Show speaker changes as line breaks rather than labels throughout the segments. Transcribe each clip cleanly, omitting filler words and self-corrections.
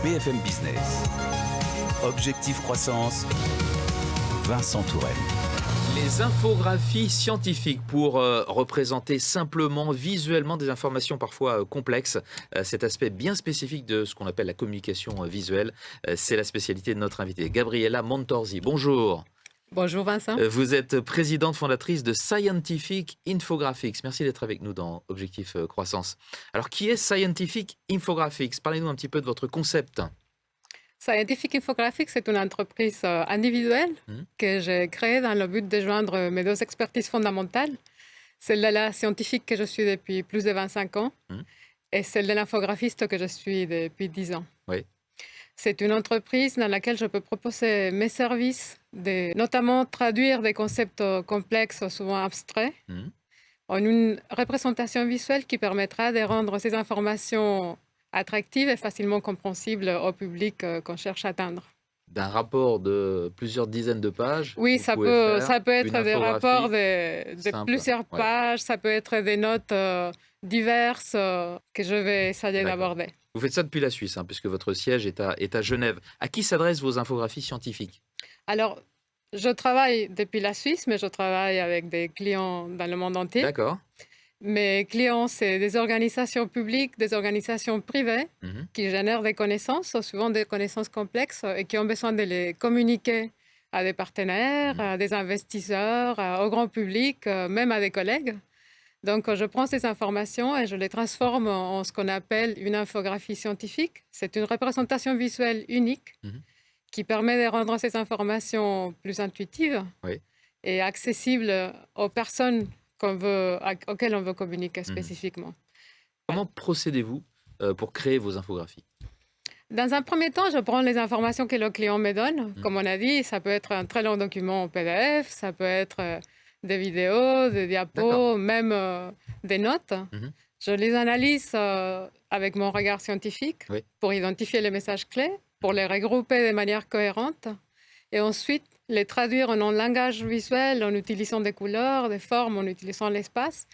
BFM Business. Objectif Croissance, Vincent Tourelle.
Les infographies scientifiques pour représenter simplement, visuellement des informations parfois complexes. Cet aspect bien spécifique de ce qu'on appelle la communication visuelle, c'est la spécialité de notre invitée, Gabriela Montorsi. Bonjour.
Bonjour Vincent.
Vous êtes présidente fondatrice de Scientific Infographics. Merci d'être avec nous dans Objectif Croissance. Alors, qui est Scientific Infographics? Parlez-nous un petit peu de votre concept.
Scientific Infographics, c'est une entreprise individuelle que j'ai créée dans le but de joindre mes deux expertises fondamentales, celle de la scientifique que je suis depuis plus de 25 ans et celle de l'infographiste que je suis depuis 10 ans.
Oui.
C'est une entreprise dans laquelle je peux proposer mes services, notamment traduire des concepts complexes, souvent abstraits, en une représentation visuelle qui permettra de rendre ces informations attractives et facilement compréhensibles au public qu'on cherche à atteindre.
D'un rapport de plusieurs dizaines de pages?
Oui, ça peut être des rapports de plusieurs pages, ça peut être des notes diverses que je vais essayer d'aborder.
Vous faites ça depuis la Suisse, puisque votre siège est à Genève. À qui s'adressent vos infographies scientifiques?
Alors, je travaille depuis la Suisse, mais je travaille avec des clients dans le monde entier.
D'accord.
Mes clients, c'est des organisations publiques, des organisations privées qui génèrent des connaissances, souvent des connaissances complexes, et qui ont besoin de les communiquer à des partenaires, à des investisseurs, au grand public, même à des collègues. Donc, je prends ces informations et je les transforme en ce qu'on appelle une infographie scientifique. C'est une représentation visuelle unique qui permet de rendre ces informations plus intuitives et accessibles aux personnes auxquelles on veut communiquer spécifiquement.
Comment procédez-vous pour créer vos infographies?
Dans un premier temps, je prends les informations que le client me donne. Comme on a dit, ça peut être un très long document en PDF, ça peut être des vidéos, des diapos, même des notes. Je les analyse avec mon regard scientifique pour identifier les messages clés, pour les regrouper de manière cohérente et ensuite les traduire en un langage visuel en utilisant des couleurs, des formes, en utilisant l'espace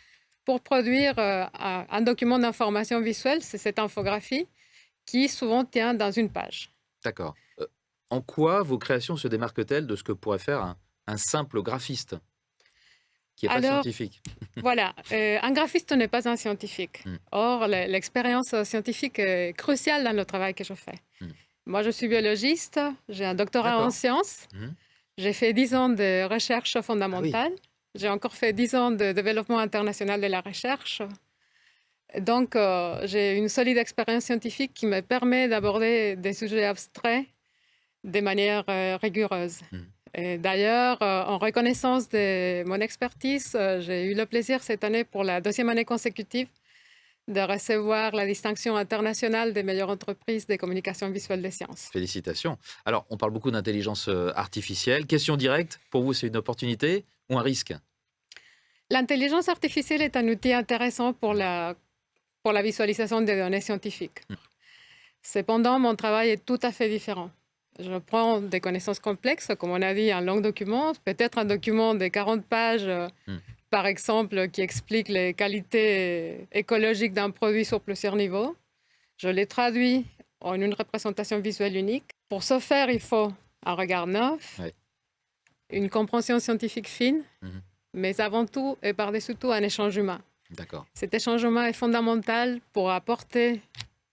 pour produire un document d'information visuelle. C'est cette infographie qui souvent tient dans une page.
D'accord. En quoi vos créations se démarquent-elles de ce que pourrait faire un simple graphiste qui n'est pas scientifique?
Voilà, un graphiste n'est pas un scientifique. Or, l'expérience scientifique est cruciale dans le travail que je fais. Moi, je suis biologiste, j'ai un doctorat en sciences, j'ai fait 10 ans de recherche fondamentale, j'ai encore fait 10 ans de développement international de la recherche. Donc, j'ai une solide expérience scientifique qui me permet d'aborder des sujets abstraits de manière rigoureuse. Et d'ailleurs, en reconnaissance de mon expertise, j'ai eu le plaisir cette année, pour la 2e année consécutive, de recevoir la distinction internationale des meilleures entreprises de communication visuelle des sciences.
Félicitations. Alors, on parle beaucoup d'intelligence artificielle. Question directe, pour vous, c'est une opportunité ou un risque?
L'intelligence artificielle est un outil intéressant pour la visualisation des données scientifiques. Cependant, mon travail est tout à fait différent. Je prends des connaissances complexes, comme on a dit, un long document, peut-être un document de 40 pages, par exemple, qui explique les qualités écologiques d'un produit sur plusieurs niveaux. Je les traduis en une représentation visuelle unique. Pour ce faire, il faut un regard neuf, une compréhension scientifique fine, mais avant tout et par-dessus tout, un échange humain.
D'accord.
Cet échange humain est fondamental pour apporter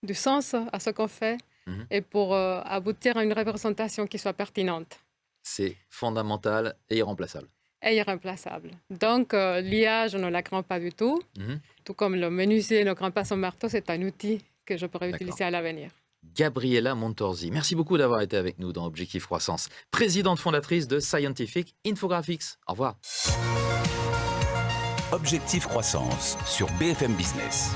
du sens à ce qu'on fait et pour aboutir à une représentation qui soit pertinente.
C'est fondamental et irremplaçable.
Et irremplaçable. Donc, l'IA, je ne la crains pas du tout. Tout comme le menuisier ne craint pas son marteau, c'est un outil que je pourrais utiliser à l'avenir.
Gabriela Montorsi, merci beaucoup d'avoir été avec nous dans Objectif Croissance. Présidente fondatrice de Scientific Infographics. Au revoir.
Objectif Croissance sur BFM Business.